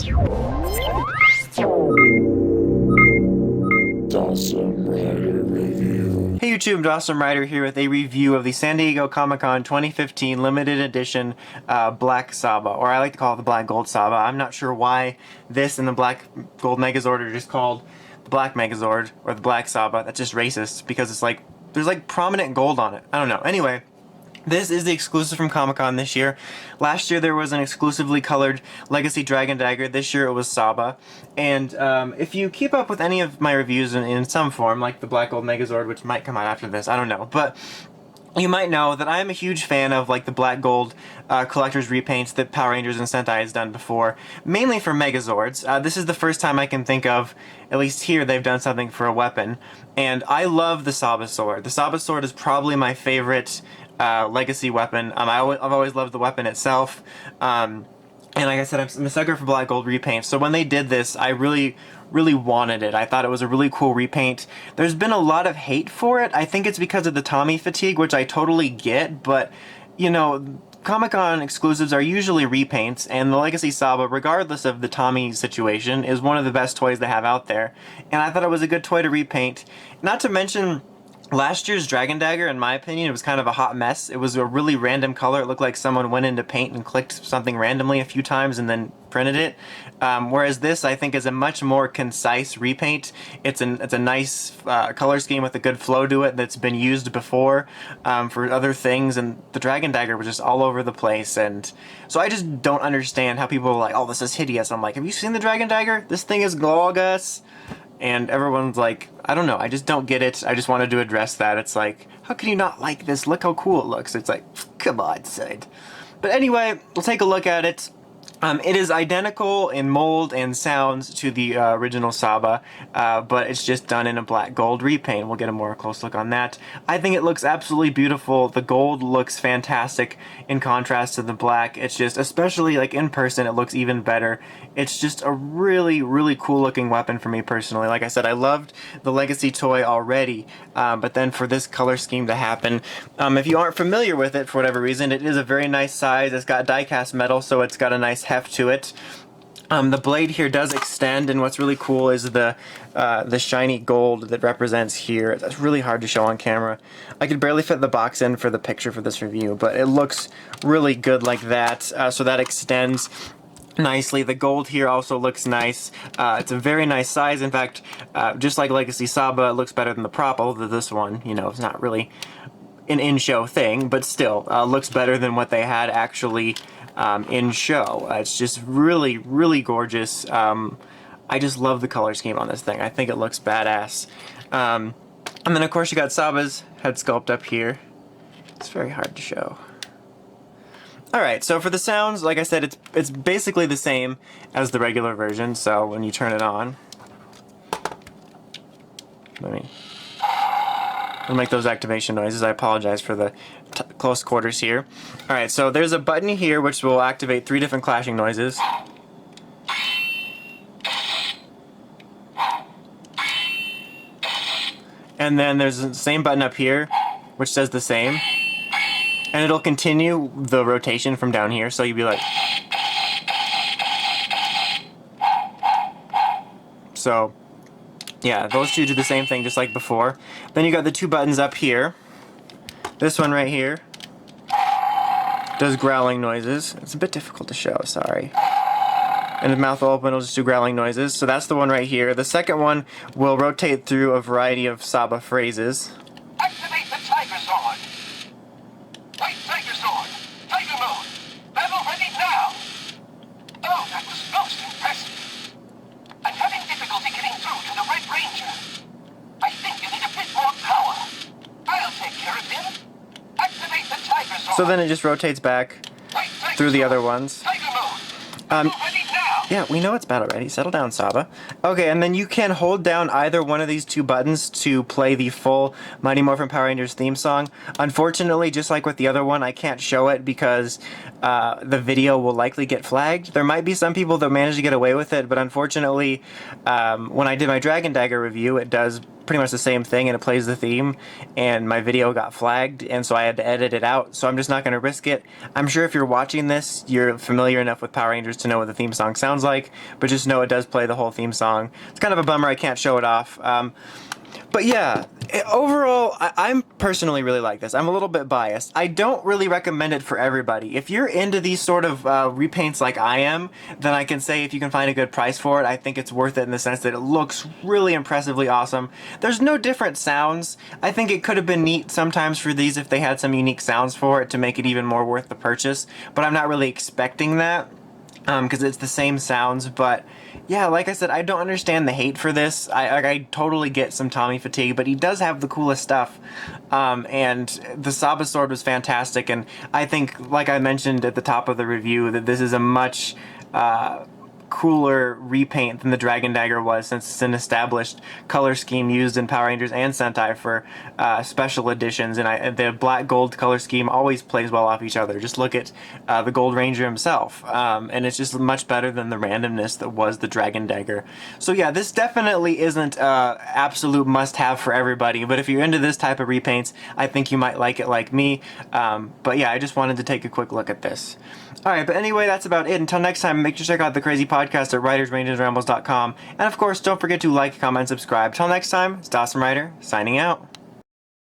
Hey YouTube, Dawson Rider here with a review of the San Diego Comic-Con 2015 limited edition Black Saba, or I like to call it the Black Gold Saba. I'm not sure why this and the Black Gold Megazord are just called the Black Megazord or the Black Saba. That's just racist because it's like there's like prominent gold on it. I don't know. Anyway, this is the exclusive from Comic-Con this year. Last year there was an exclusively colored Legacy Dragon Dagger. This year it was Saba. And if you keep up with any of my reviews in some form, like the Black Gold Megazord, which might come out after this, I don't know. But you might know that I am a huge fan of like the Black Gold collector's repaints that Power Rangers and Sentai has done before, mainly for Megazords. This is the first time I can think of, at least here, they've done something for a weapon. And I love the Saba Sword. The Saba Sword is probably my favorite Legacy weapon. I've always loved the weapon itself. And like I said, I'm a sucker for Black Gold repaints. So when they did this, I really wanted it. I thought it was a really cool repaint. There's been a lot of hate for it. I think it's because of the Tommy fatigue, which I totally get, but, you know, Comic-Con exclusives are usually repaints, and the Legacy Saba, regardless of the Tommy situation, is one of the best toys they have out there. And I thought it was a good toy to repaint. Not to mention, last year's Dragon Dagger, in my opinion, it was kind of a hot mess. It was a really random color. It looked like someone went into paint and clicked something randomly a few times and then printed it. Whereas this, I think, is a much more concise repaint. It's a nice color scheme with a good flow to it that's been used before for other things, and the Dragon Dagger was just all over the place. And so I just don't understand how people are like, oh, this is hideous. I'm like, have you seen the Dragon Dagger? This thing is glorious. And everyone's like, I don't know, I just don't get it. I just wanted to address that. It's like, how can you not like this? Look how cool it looks. It's like, come on, Sid. But anyway, we'll take a look at it. It is identical in mold and sounds to the original Saba, but it's just done in a black gold repaint. We'll get a more close look on that. I think it looks absolutely beautiful. The gold looks fantastic in contrast to the black. It's just, especially like in person, it looks even better. It's just a really cool looking weapon for me personally. Like I said, I loved the Legacy toy already, but then for this color scheme to happen, if you aren't familiar with it for whatever reason, it is a very nice size. It's got die-cast metal, so it's got a nice heft to it. The blade here does extend, and what's really cool is the shiny gold that represents here. It's really hard to show on camera. I could barely fit the box in for the picture for this review, but it looks really good like that. So that extends nicely. The gold here also looks nice. It's a very nice size. In fact, just like Legacy Saba, it looks better than the prop, although this one, you know, it's not really an in-show thing, but still looks better than what they had actually in show. It's just really gorgeous. I just love the color scheme on this thing. I think it looks badass. And then of course you got Saba's head sculpt up here. It's very hard to show. Alright, so for the sounds, like I said, it's basically the same as the regular version, so when you turn it on, I'll make those activation noises. I apologize for the close quarters here. Alright, so there's a button here which will activate 3 different clashing noises. And then there's the same button up here which says the same. And it'll continue the rotation from down here, so you'd be like... So, yeah, those two do the same thing just like before. Then you got the 2 buttons up here. This one right here does growling noises. It's a bit difficult to show, sorry. And the mouth will open, it'll just do growling noises. So that's the one right here. The second one will rotate through a variety of Saba phrases. Activate the Tiger Sword! White Tiger Sword! Tiger Mode! Battle ready now! Oh, that was most impressive. I'm having difficulty getting through to the Red Ranger. I think you need a bit more power. I'll take care of him. Activate the Tiger Sword! So then it just rotates back through the other ones. Tiger Mode! Battle ready now! Yeah, we know it's battle ready. Settle down, Saba. Okay, and then you can hold down either one of these 2 buttons to play the full Mighty Morphin Power Rangers theme song. Unfortunately, just like with the other one, I can't show it because the video will likely get flagged. There might be some people that manage to get away with it, but unfortunately, when I did my Dragon Dagger review, it does pretty much the same thing and it plays the theme, and my video got flagged, and so I had to edit it out, so I'm just not going to risk it. I'm sure if you're watching this, you're familiar enough with Power Rangers to know what the theme song sounds like, but just know it does play the whole theme song. It's kind of a bummer I can't show it off. But yeah, overall, I personally really like this. I'm a little bit biased. I don't really recommend it for everybody. If you're into these sort of repaints like I am, then I can say if you can find a good price for it, I think it's worth it in the sense that it looks really impressively awesome. There's no different sounds. I think it could have been neat sometimes for these if they had some unique sounds for it to make it even more worth the purchase, but I'm not really expecting that. Because it's the same sounds, but yeah, like I said, I don't understand the hate for this. I totally get some Tommy fatigue, but he does have the coolest stuff, and the Saba sword was fantastic, and I think, like I mentioned at the top of the review, that this is a much cooler repaint than the Dragon Dagger was, since it's an established color scheme used in Power Rangers and Sentai for special editions, and the black gold color scheme always plays well off each other. Just look at the Gold Ranger himself, and it's just much better than the randomness that was the Dragon Dagger. So yeah, this definitely isn't absolute must-have for everybody, but if you're into this type of repaints, I think you might like it like me. But yeah, I just wanted to take a quick look at this. Alright, but anyway, that's about it. Until next time, make sure to check out the Crazy Podcast at writersrangersrambles.com. And of course, don't forget to like, comment, and subscribe. Till next time, it's Dawson Ryder, signing out.